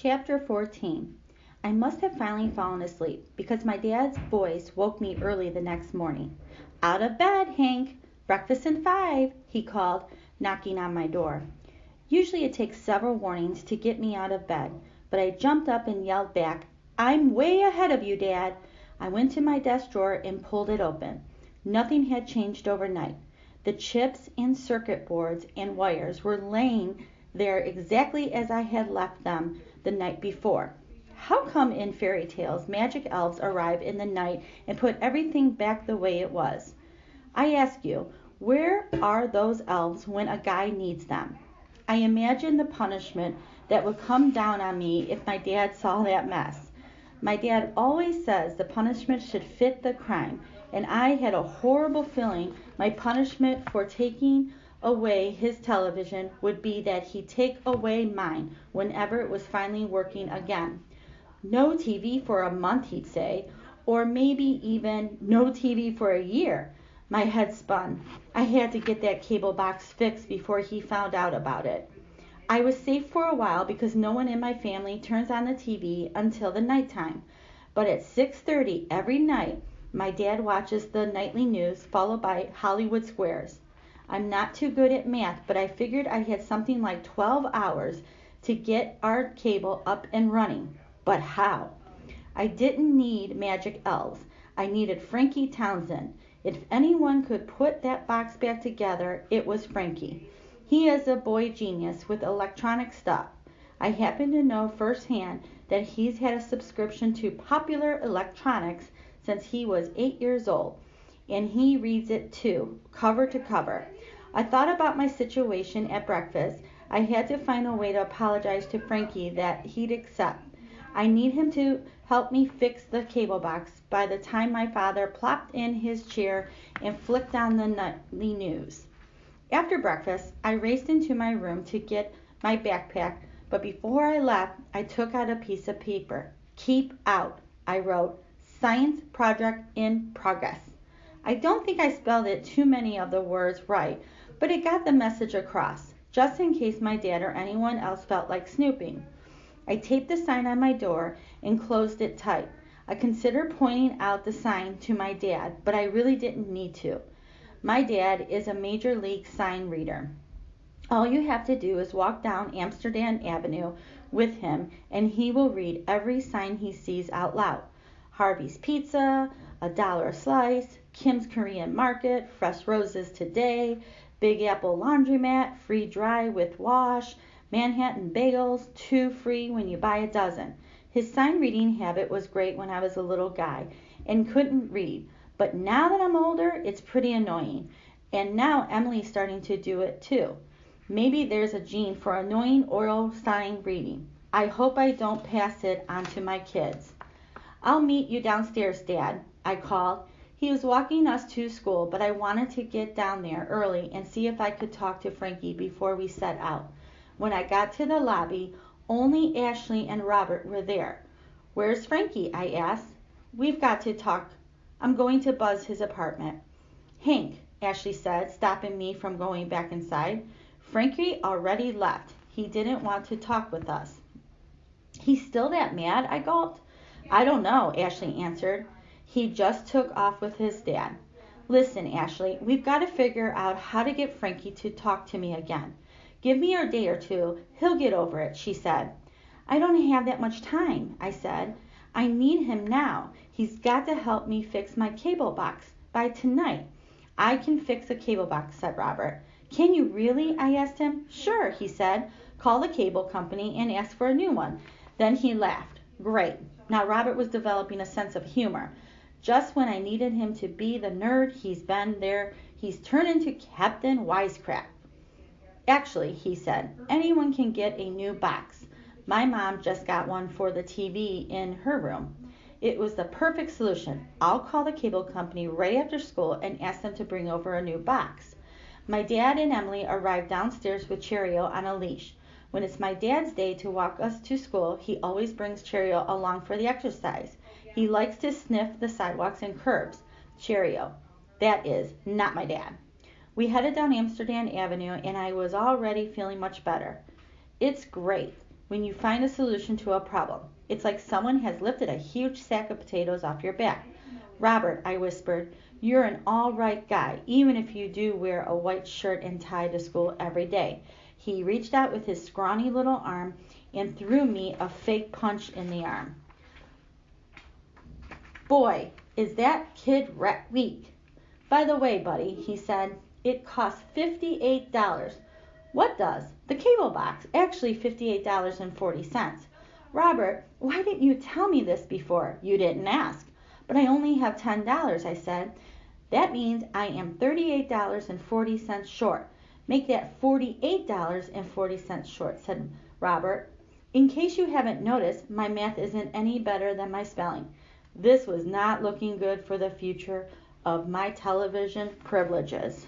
Chapter 14. I must have finally fallen asleep because my dad's voice woke me early the next morning. "Out of bed, Hank! Breakfast in 5," he called, knocking on my door. Usually it takes several warnings to get me out of bed, but I jumped up and yelled back, "I'm way ahead of you, Dad." I went to my desk drawer and pulled it open. Nothing had changed overnight. The chips and circuit boards and wires were laying there exactly as I had left them the night before. How come in fairy tales magic elves arrive in the night and put everything back the way it was? I ask you, where are those elves when a guy needs them? I imagine the punishment that would come down on me if my dad saw that mess. My dad always says the punishment should fit the crime, and I had a horrible feeling my punishment for taking away his television would be that he'd take away mine whenever it was finally working again. "No TV for a month," he'd say, or maybe even "no TV for a year." My head spun. I had to get that cable box fixed before he found out about it. I was safe for a while because no one in my family turns on the TV until the nighttime. But at 6:30 every night, my dad watches the nightly news followed by Hollywood Squares. I'm not too good at math, but I figured I had something like 12 hours to get our cable up and running. But how? I didn't need magic elves. I needed Frankie Townsend. If anyone could put that box back together, it was Frankie. He is a boy genius with electronic stuff. I happen to know firsthand that he's had a subscription to Popular Electronics since he was 8 years old, and he reads it too, cover to cover. I thought about my situation at breakfast. I had to find a way to apologize to Frankie that he'd accept. I need him to help me fix the cable box by the time my father plopped in his chair and flicked on the nightly news. After breakfast, I raced into my room to get my backpack, but before I left, I took out a piece of paper. "Keep out," I wrote. "Science project in progress." I don't think I spelled it too many of the words right, but it got the message across, just in case my dad or anyone else felt like snooping. I taped the sign on my door and closed it tight. I considered pointing out the sign to my dad, but I really didn't need to. My dad is a major league sign reader. All you have to do is walk down Amsterdam Avenue with him and he will read every sign he sees out loud. Harvey's Pizza, $1 a slice, Kim's Korean Market, fresh roses today, Big Apple Laundromat, free dry with wash, Manhattan Bagels, 2 free when you buy a dozen. His sign reading habit was great when I was a little guy and couldn't read, but now that I'm older, it's pretty annoying. And now Emily's starting to do it too. Maybe there's a gene for annoying oral sign reading. I hope I don't pass it on to my kids. "I'll meet you downstairs, Dad," I called. He was walking us to school, but I wanted to get down there early and see if I could talk to Frankie before we set out. When I got to the lobby, only Ashley and Robert were there. "Where's Frankie?" I asked. "We've got to talk. I'm going to Buzz his apartment." "Hank," Ashley said, stopping me from going back inside. "Frankie already left. He didn't want to talk with us." "He's still that mad?" I gulped. "I don't know," Ashley answered. "He just took off with his dad." "Listen, Ashley, we've got to figure out how to get Frankie to talk to me again. Give me a day or two. He'll get over it," she said. "I don't have that much time," I said. "I need him now. He's got to help me fix my cable box by tonight." "I can fix a cable box," said Robert. "Can you really?" I asked him. "Sure," he said. "Call the cable company and ask for a new one." Then he laughed. Great. Now Robert was developing a sense of humor. Just when I needed him to be the nerd he's been there, he's turned into Captain Wisecrack. "Actually," he said, "anyone can get a new box. My mom just got one for the TV in her room. It was the perfect solution. I'll call the cable company right after school and ask them to bring over a new box." My dad and Emily arrived downstairs with Cheerio on a leash. When it's my dad's day to walk us to school, he always brings Cheerio along for the exercise. He likes to sniff the sidewalks and curbs. Cheerio. That is, not my dad. We headed down Amsterdam Avenue and I was already feeling much better. "It's great. when you find a solution to a problem. It's like someone has lifted a huge sack of potatoes off your back. Robert, I whispered, you're an all right guy, even if you do wear a white shirt and tie to school every day. He reached out with his scrawny little arm and threw me a fake punch in the arm. Boy, is that kid weak. By the way, buddy, he said, it costs $58. What does? The cable box. Actually, $58.40. Robert, why didn't you tell me this before? You didn't ask. But I only have $10, I said. That means I am $38.40 short. Make that $48.40 short, said Robert. In case you haven't noticed, my math isn't any better than my spelling. This was not looking good for the future of my television privileges.